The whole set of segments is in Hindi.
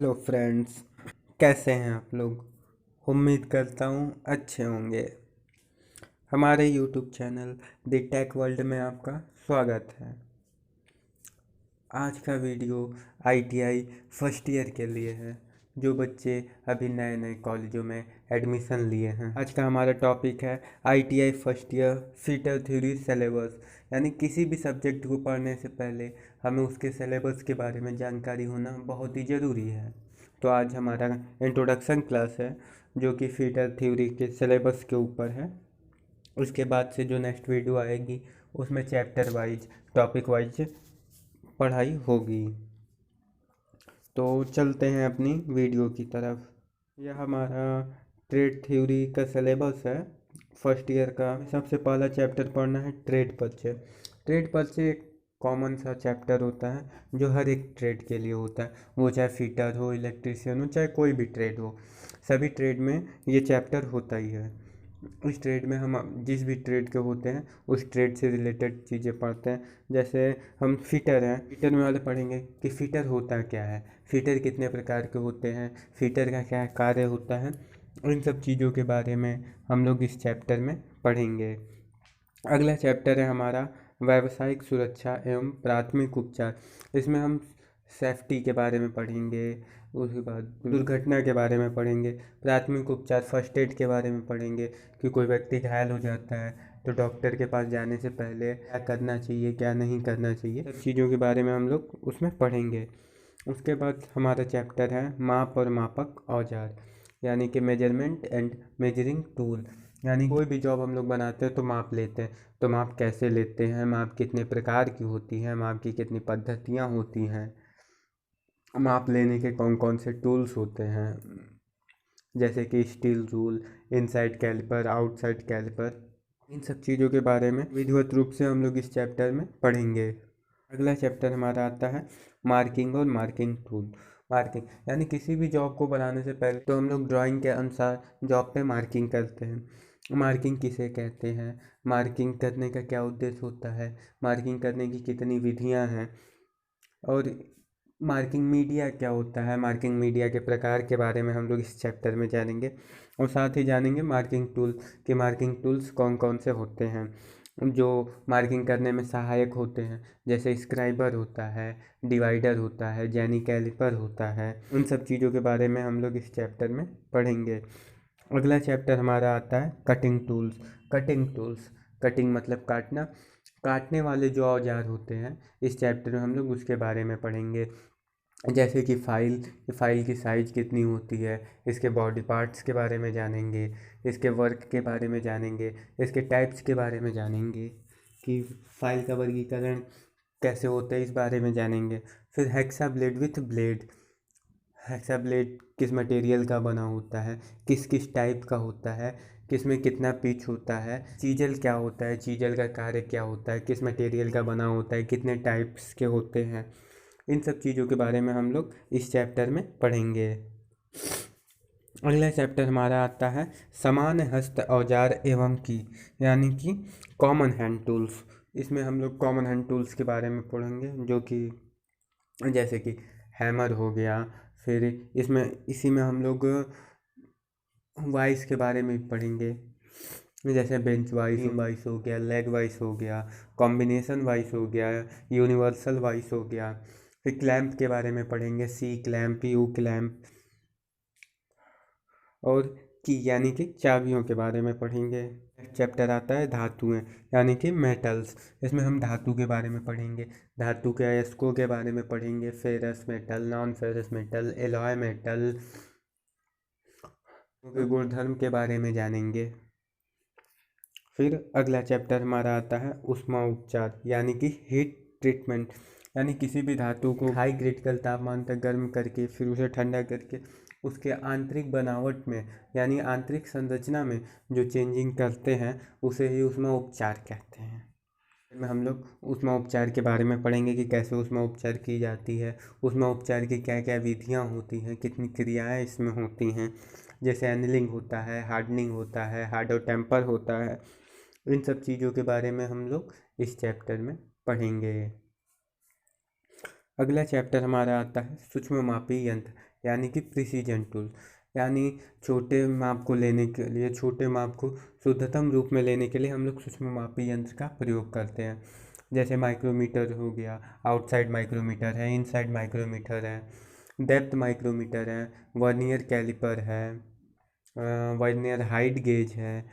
हेलो फ्रेंड्स, कैसे हैं आप लोग। उम्मीद करता हूँ अच्छे होंगे। हमारे YouTube channel the tech world में आपका स्वागत है। आज का वीडियो आईटीआई फर्स्ट ईयर के लिए है, जो बच्चे अभी नए नए कॉलेजों में एडमिशन लिए हैं। आज का हमारा टॉपिक है ITI first year fitter theory syllabus. यानी किसी भी सब्जेक्ट को पढ़ने से पहले हमें उसके सिलेबस के बारे में जानकारी होना बहुत ही ज़रूरी है। तो आज हमारा इंट्रोडक्शन क्लास है, जो कि फीटर थ्योरी के सिलेबस के ऊपर है। उसके बाद से जो नेक्स्ट वीडियो आएगी उसमें चैप्टर वाइज, टॉपिक वाइज पढ़ाई होगी। तो चलते हैं अपनी वीडियो की तरफ। यह हमारा ट्रेड थ्योरी का सिलेबस है फर्स्ट ईयर का। सबसे पहला चैप्टर पढ़ना है ट्रेड परिचय। ट्रेड परिचय एक कॉमन सा चैप्टर होता है जो हर एक ट्रेड के लिए होता है, वो चाहे फिटर हो, इलेक्ट्रीशियन हो, चाहे कोई भी ट्रेड हो। सभी ट्रेड में ये चैप्टर होता ही है। उस ट्रेड में हम जिस भी ट्रेड के होते हैं उस ट्रेड से रिलेटेड चीज़ें पढ़ते हैं। जैसे हम फिटर हैं, फिटर में वाले पढ़ेंगे कि फिटर होता क्या है, फिटर कितने प्रकार के होते हैं, फिटर का क्या कार्य होता है। इन सब चीज़ों के बारे में हम लोग इस चैप्टर में पढ़ेंगे। अगला चैप्टर है हमारा व्यावसायिक सुरक्षा एवं प्राथमिक उपचार। इसमें हम सेफ्टी के बारे में पढ़ेंगे, उसके बाद दुर्घटना के बारे में पढ़ेंगे, प्राथमिक उपचार फर्स्ट एड के बारे में पढ़ेंगे कि कोई व्यक्ति घायल हो जाता है तो डॉक्टर के पास जाने से पहले क्या करना चाहिए, क्या नहीं करना चाहिए, सब चीज़ों के बारे में हम लोग उसमें पढ़ेंगे। उसके बाद हमारा चैप्टर है माप और मापक औजार, यानी कि मेजरमेंट एंड मेजरिंग टूल। यानी कोई भी जॉब हम लोग बनाते हैं तो माप लेते हैं, तो माप कैसे लेते हैं, माप कितने प्रकार की होती हैं, माप की कितनी पद्धतियाँ होती हैं, माप लेने के कौन कौन से टूल्स होते हैं, जैसे कि steel rule, inside caliper, outside caliper. इन सब चीज़ों के बारे में विधिवत रूप से हम लोग इस चैप्टर में पढ़ेंगे। अगला चैप्टर हमारा आता है मार्किंग और मार्किंग टूल। मार्किंग यानी किसी भी जॉब को बनाने से पहले तो हम लोग ड्राइंग के अनुसार जॉब पे मार्किंग करते हैं। मार्किंग किसे कहते हैं, मार्किंग करने का क्या उद्देश्य होता है, मार्किंग करने की कितनी विधियां हैं, और मार्किंग मीडिया क्या होता है, मार्किंग मीडिया के प्रकार के बारे में हम लोग इस चैप्टर में जानेंगे। और साथ ही जानेंगे मार्किंग टूल कि मार्किंग टूल्स कौन कौन से होते हैं जो मार्किंग करने में सहायक होते हैं। जैसे स्क्राइबर होता है, डिवाइडर होता है, जेनी कैलिपर होता है। उन सब चीज़ों के बारे में हम लोग इस चैप्टर में पढ़ेंगे। अगला चैप्टर हमारा आता है cutting tools. Cutting tools, cutting मतलब काटना, काटने वाले जो औजार होते हैं इस चैप्टर में हम लोग उसके बारे में पढ़ेंगे। जैसे कि फाइल की साइज़ कितनी होती है, इसके बॉडी पार्ट्स के बारे में जानेंगे, इसके वर्क के बारे में जानेंगे, इसके टाइप्स के बारे में जानेंगे कि फाइल का वर्गीकरण कैसे होता है, इस बारे में जानेंगे। फिर hexa blade with blade, hexa blade किस मटेरियल का बना होता है, किस किस टाइप का होता है, किस में कितना पिच होता है, चीजल क्या होता है, चीजल का कार्य क्या होता है, किस मटेरियल का बना होता है, कितने टाइप्स के होते हैं। इन सब चीज़ों के बारे में हम लोग इस चैप्टर में पढ़ेंगे। अगला चैप्टर हमारा आता है समान हस्त औजार एवं की, यानी कि कॉमन हैंड टूल्स। इसमें हम लोग कॉमन हैंड टूल्स के बारे में पढ़ेंगे, जो कि जैसे कि हैमर हो गया। फिर इसमें इसी में हम लोग वाइस के बारे में पढ़ेंगे, जैसे बेंच वाइस, वाइस हो गया, लेग वाइस हो गया, कॉम्बिनेशन वाइस हो गया, यूनिवर्सल वाइस हो गया। फिर क्लैंप के बारे में पढ़ेंगे, सी क्लैंप, यू क्लैंप। और की यानी कि चाबियों के बारे में पढ़ेंगे। चैप्टर आता है धातुएं, यानी कि मेटल्स। इसमें हम धातु के बारे में पढ़ेंगे, धातु के अयस्कों के बारे में पढ़ेंगे, ferrous metal, non ferrous metal, alloy metal के गुणधर्म के बारे में जानेंगे। फिर अगला चैप्टर हमारा आता है ऊष्मा उपचार, यानी कि हीट ट्रीटमेंट। यानी किसी भी धातु को हाई क्रिटिकल तापमान तक गर्म करके फिर उसे ठंडा करके उसके आंतरिक बनावट में, यानी आंतरिक संरचना में जो चेंजिंग करते हैं उसे ही ऊष्मा उपचार कहते हैं। में हम लोग ऊष्मा उपचार के बारे में पढ़ेंगे कि कैसे ऊष्मा उपचार की जाती है, ऊष्मा उपचार की क्या क्या विधियाँ होती हैं, कितनी क्रियाएं इसमें होती हैं। जैसे एनिलिंग होता है, हार्डनिंग होता है, हार्डो टेम्पर होता है। इन सब चीज़ों के बारे में हम लोग इस चैप्टर में पढ़ेंगे। अगला चैप्टर हमारा आता है सूक्ष्म मापी यंत्र, यानी कि प्रिसीजन टूल, यानी छोटे माप को लेने के लिए, छोटे माप को शुद्धतम रूप में लेने के लिए हम लोग सूक्ष्ममापी यंत्र का प्रयोग करते हैं। जैसे माइक्रोमीटर हो गया, आउटसाइड माइक्रोमीटर है, इनसाइड माइक्रोमीटर है, डेप्थ माइक्रोमीटर है, वर्नियर कैलिपर है, वर्नियर हाइट गेज है,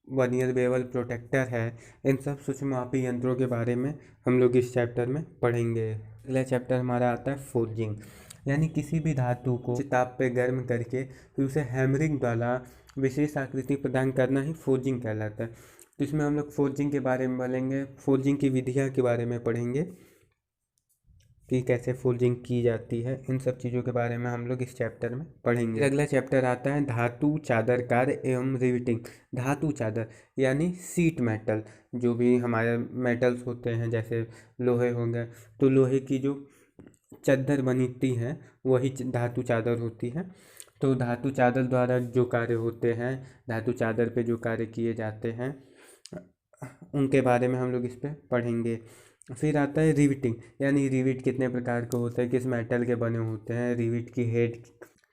वर्नियर बेवल प्रोटेक्टर है। इन सब सूक्ष्ममापी यंत्रों के बारे में हम लोग इस चैप्टर में पढ़ेंगे। अगला चैप्टर हमारा आता है फोर्जिंग, यानी किसी भी धातु को ताप पे गर्म करके फिर उसे हैमरिंग द्वारा विशेष आकृति प्रदान करना ही फोर्जिंग कहलाता है। तो इसमें हम लोग फोर्जिंग के बारे में बोलेंगे, फोर्जिंग की विधियाँ के बारे में पढ़ेंगे कि कैसे फोर्जिंग की जाती है। इन सब चीज़ों के बारे में हम लोग इस चैप्टर में पढ़ेंगे। अगला चैप्टर आता है धातु चादर कार्य एवं रिविटिंग। धातु चादर यानी सीट मेटल, जो भी हमारे मेटल्स होते हैं जैसे लोहे हो गए, तो लोहे की जो चादर बनती है वही धातु चादर होती है। तो धातु चादर द्वारा जो कार्य होते हैं, धातु चादर पे जो कार्य किए जाते हैं, उनके बारे में हम लोग इस पे पढ़ेंगे। फिर आता है रिविटिंग, यानी रिविट कितने प्रकार के होते हैं, किस मेटल के बने होते हैं, रिविट की हेड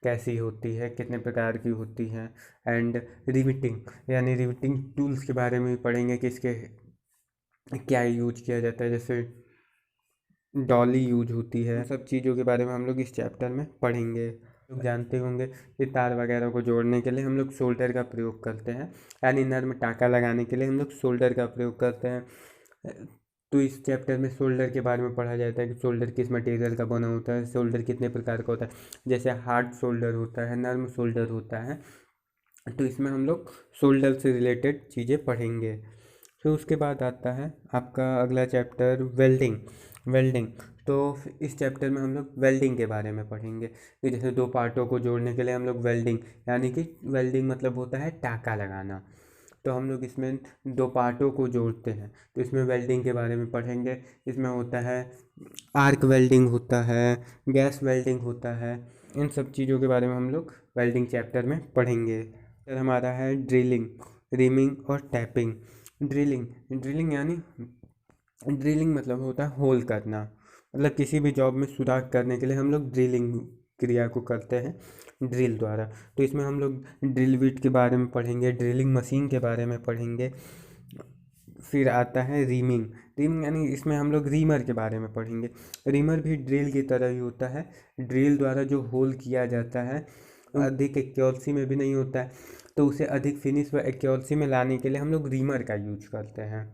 कैसी होती है, कितने प्रकार की होती है। एंड रिविटिंग यानी रिविटिंग टूल्स के बारे में भी पढ़ेंगे कि इसके क्या यूज किया जाता है, जैसे डॉली यूज होती है। सब चीज़ों के बारे में हम लोग इस चैप्टर में पढ़ेंगे। लोग जानते होंगे कि तार वगैरह को जोड़ने के लिए हम लोग सोल्डर का प्रयोग करते हैं, यानी नर्म टाँका लगाने के लिए हम लोग सोल्डर का प्रयोग करते हैं। तो इस चैप्टर में सोल्डर के बारे में पढ़ा जाता है कि सोल्डर किस मटेरियल का बना होता है, सोल्डर कितने प्रकार का होता है, जैसे हार्ड सोल्डर होता है, नर्म सोल्डर होता है। तो इसमें हम लोग सोल्डर से रिलेटेड चीज़ें पढ़ेंगे। फिर उसके बाद आता है आपका अगला चैप्टर वेल्डिंग। वेल्डिंग तो इस चैप्टर में हम लोग वेल्डिंग के बारे में पढ़ेंगे कि जैसे दो पार्टों को जोड़ने के लिए हम लोग वेल्डिंग, यानी कि वेल्डिंग मतलब होता है टाँका लगाना। तो हम लोग इसमें दो पार्टों को जोड़ते हैं, तो इसमें वेल्डिंग के बारे में पढ़ेंगे। इसमें होता है आर्क वेल्डिंग होता है, गैस वेल्डिंग होता है। इन सब चीज़ों के बारे में हम लोग वेल्डिंग चैप्टर में पढ़ेंगे। फिर हमारा है ड्रिलिंग, रीमिंग और टैपिंग। ड्रिलिंग, ड्रिलिंग यानी ड्रिलिंग मतलब होता है होल करना, मतलब किसी भी जॉब में सुराख करने के लिए हम लोग ड्रिलिंग क्रिया को करते हैं ड्रिल द्वारा। तो इसमें हम लोग ड्रिल बिट के बारे में पढ़ेंगे, ड्रिलिंग मशीन के बारे में पढ़ेंगे। फिर आता है रीमिंग। रीमिंग यानी इसमें हम लोग रीमर के बारे में पढ़ेंगे। रीमर भी ड्रिल की तरह ही होता है, ड्रिल द्वारा जो होल किया जाता है अधिक एक्यूरेसी में भी नहीं होता है, तो उसे अधिक फिनिश व एक्यूरेसी में लाने के लिए हम लोग रीमर का यूज करते हैं।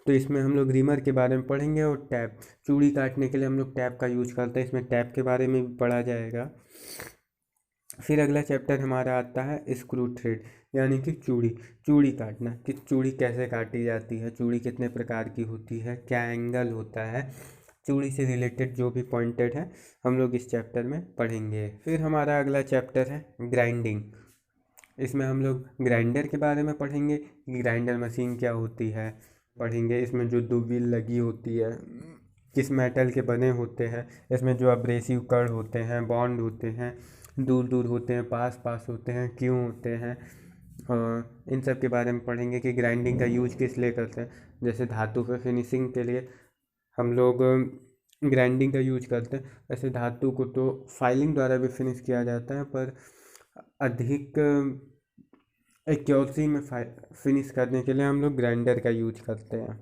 तो इसमें हम लोग रीमर के बारे में पढ़ेंगे। और टैप, चूड़ी काटने के लिए हम लोग टैप का यूज करते हैं, इसमें टैप के बारे में भी पढ़ा जाएगा। फिर अगला चैप्टर हमारा आता है स्क्रू थ्रेड, यानी कि चूड़ी, चूड़ी काटना, कि चूड़ी कैसे काटी जाती है, चूड़ी कितने प्रकार की होती है, क्या एंगल होता है, चूड़ी से रिलेटेड जो भी पॉइंटेड है हम लोग इस चैप्टर में पढ़ेंगे। फिर हमारा अगला चैप्टर है ग्राइंडिंग। इसमें हम लोग ग्राइंडर के बारे में पढ़ेंगे कि ग्राइंडर मशीन क्या होती है, पढ़ेंगे। इसमें जो दो व्हील लगी होती है किस मेटल के बने होते हैं, इसमें जो अब्रेसिव कण होते हैं, बॉन्ड होते हैं, दूर दूर होते हैं, पास पास होते हैं, क्यों होते हैं, इन सब के बारे में पढ़ेंगे कि ग्राइंडिंग का यूज किस लिए करते हैं। जैसे धातु पे फिनिशिंग के लिए हम लोग ग्राइंडिंग का यूज करते हैं, ऐसे धातु को तो फाइलिंग द्वारा भी फिनिश किया जाता है, पर अधिक एक्यूरेसी में फिनिश करने के लिए हम लोग ग्राइंडर का यूज करते हैं।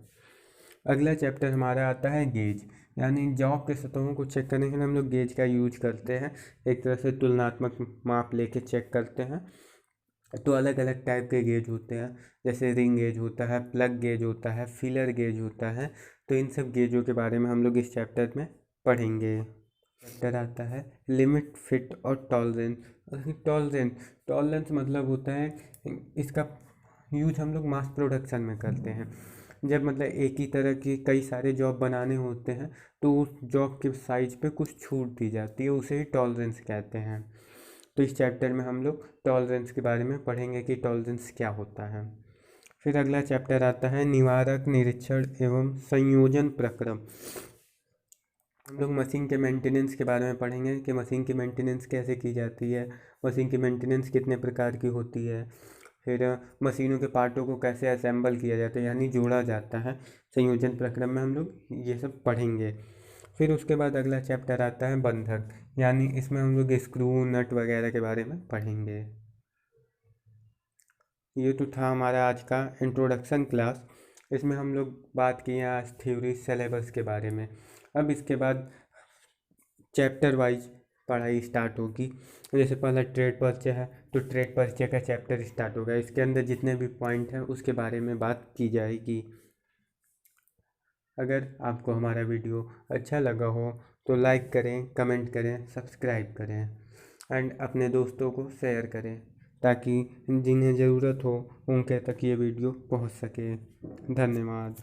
अगला चैप्टर हमारा आता है गेज, यानी जॉब के सतहों को चेक करने के लिए हम लोग गेज का यूज करते हैं। एक तरह से तुलनात्मक माप लेके चेक करते हैं। तो अलग अलग टाइप के गेज होते हैं, जैसे रिंग गेज होता है, प्लग गेज होता है, फिलर गेज होता है। तो इन सब गेजों के बारे में हम लोग इस चैप्टर में पढ़ेंगे। चैप्टर आता है लिमिट, फिट और टॉलरेंस। टॉलरेंस, टॉलरेंस मतलब होता है इसका यूज हम लोग मास प्रोडक्शन में करते हैं। जब मतलब एक ही तरह की कई सारे जॉब बनाने होते हैं तो उस जॉब के साइज पे कुछ छूट दी जाती है, उसे ही टॉलरेंस कहते हैं। तो इस चैप्टर में हम लोग टॉलरेंस के बारे में पढ़ेंगे कि टॉलरेंस क्या होता है। फिर अगला चैप्टर आता है निवारक, निरीक्षण एवं संयोजन प्रक्रम। हम लोग मशीन के मेंटेनेंस के बारे में पढ़ेंगे कि मशीन की मेंटेनेंस कैसे की जाती है, मशीन की मेंटेनेंस कितने प्रकार की होती है। फिर मशीनों के पार्टों को कैसे असेंबल किया जाता है, यानी जोड़ा जाता है। संयोजन प्रक्रम में हम लोग ये सब पढ़ेंगे। फिर उसके बाद अगला चैप्टर आता है बंधक, यानी इसमें हम लोग स्क्रू नट वगैरह के बारे में पढ़ेंगे। ये तो था हमारा आज का इंट्रोडक्शन क्लास। इसमें हम लोग बात किए आज थ्योरी सिलेबस के बारे में। अब इसके बाद चैप्टर वाइज पढ़ाई स्टार्ट होगी। जैसे पहला ट्रेड परिचय है, तो ट्रेड परिचय का चैप्टर स्टार्ट होगा। इसके अंदर जितने भी पॉइंट हैं उसके बारे में बात की जाएगी। अगर आपको हमारा वीडियो अच्छा लगा हो तो लाइक करें, कमेंट करें, सब्सक्राइब करें एंड अपने दोस्तों को शेयर करें, ताकि जिन्हें ज़रूरत हो उनके तक ये वीडियो पहुंच सके। धन्यवाद।